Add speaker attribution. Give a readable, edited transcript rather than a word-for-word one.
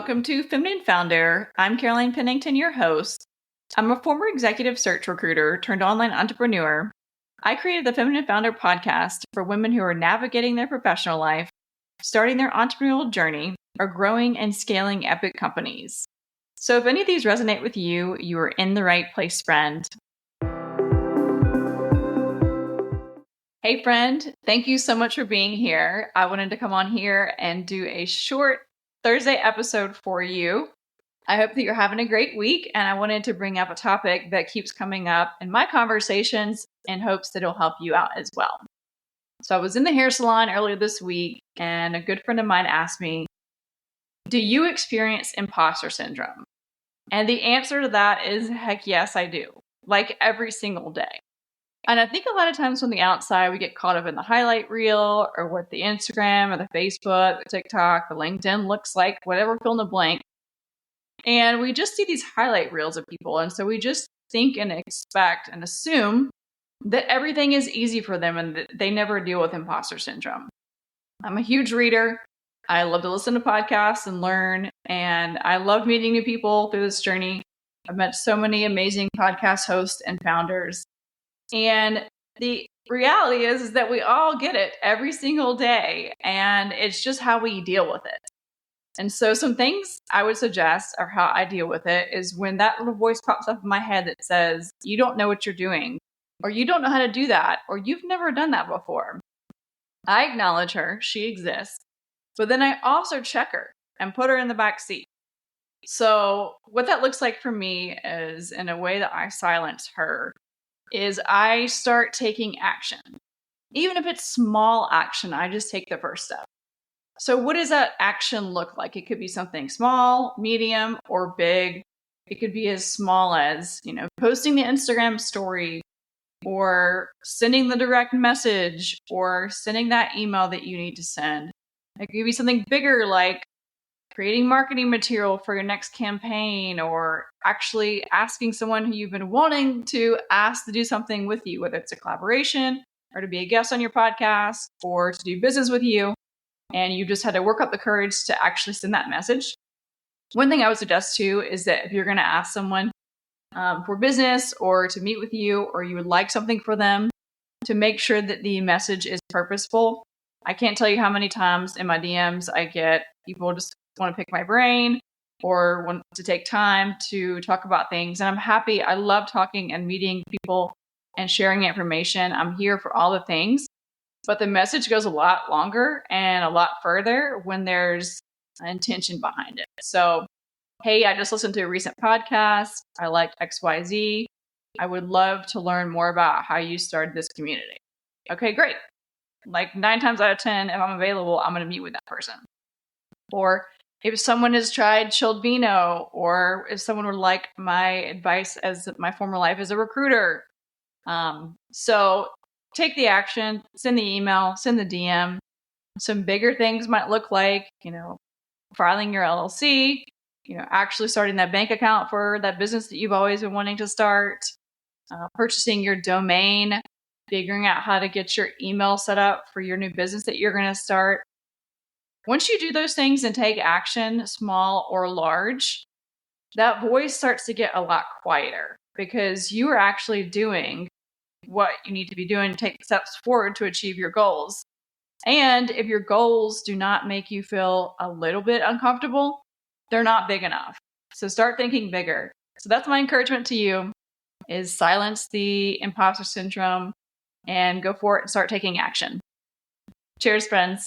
Speaker 1: Welcome to Feminine Founder. I'm Caroline Pennington, your host. I'm a former executive search recruiter turned online entrepreneur. I created the Feminine Founder podcast for women who are navigating their professional life, starting their entrepreneurial journey, or growing and scaling epic companies. So if any of these resonate with you, you are in the right place, friend. Hey, friend. Thank you so much for being here. I wanted to come on here and do a short Thursday episode for you. I hope that you're having a great week, and I wanted to bring up a topic that keeps coming up in my conversations in hopes that it'll help you out as well. So I was in the hair salon earlier this week, and a good friend of mine asked me, do you experience imposter syndrome? And the answer to that is, heck yes, I do. Like every single day. And I think a lot of times from the outside, we get caught up in the highlight reel or what the Instagram or the Facebook, the TikTok, the LinkedIn looks like, whatever, fill in the blank. And we just see these highlight reels of people. And so we just think and expect and assume that everything is easy for them and that they never deal with imposter syndrome. I'm a huge reader. I love to listen to podcasts and learn. And I love meeting new people through this journey. I've met so many amazing podcast hosts and founders. And the reality is that we all get it every single day, and it's just how we deal with it. And so some things I would suggest, or how I deal with it, is when that little voice pops up in my head that says, you don't know what you're doing, or you don't know how to do that, or you've never done that before. I acknowledge her, she exists, but then I also check her and put her in the back seat. So what that looks like for me is, in a way that I silence her, is I start taking action. Even if it's small action, I just take the first step. So what does that action look like? It could be something small, medium, or big. It could be as small as, posting the Instagram story, or sending the direct message, or sending that email that you need to send. It could be something bigger, like creating marketing material for your next campaign, or actually asking someone who you've been wanting to ask to do something with you, whether it's a collaboration or to be a guest on your podcast or to do business with you. And you just had to work up the courage to actually send that message. One thing I would suggest too is that if you're going to ask someone for business or to meet with you, or you would like something for them, to make sure that the message is purposeful. I can't tell you how many times in my DMs I get people just want to pick my brain or want to take time to talk about things. And I'm happy. I love talking and meeting people and sharing information. I'm here for all the things, but the message goes a lot longer and a lot further when there's an intention behind it. So, hey, I just listened to a recent podcast. I liked XYZ. I would love to learn more about how you started this community. Okay, great. Like 9 times out of 10, if I'm available, I'm going to meet with that person. Or if someone has tried ChilledVino, or if someone would like my advice as my former life as a recruiter. So take the action, send the email, send the DM. Some bigger things might look like, filing your LLC, actually starting that bank account for that business that you've always been wanting to start, purchasing your domain, figuring out how to get your email set up for your new business that you're going to start. Once you do those things and take action, small or large, that voice starts to get a lot quieter because you are actually doing what you need to be doing to take steps forward to achieve your goals. And if your goals do not make you feel a little bit uncomfortable, they're not big enough. So start thinking bigger. So that's my encouragement to you, is silence the imposter syndrome and go for it and start taking action. Cheers, friends.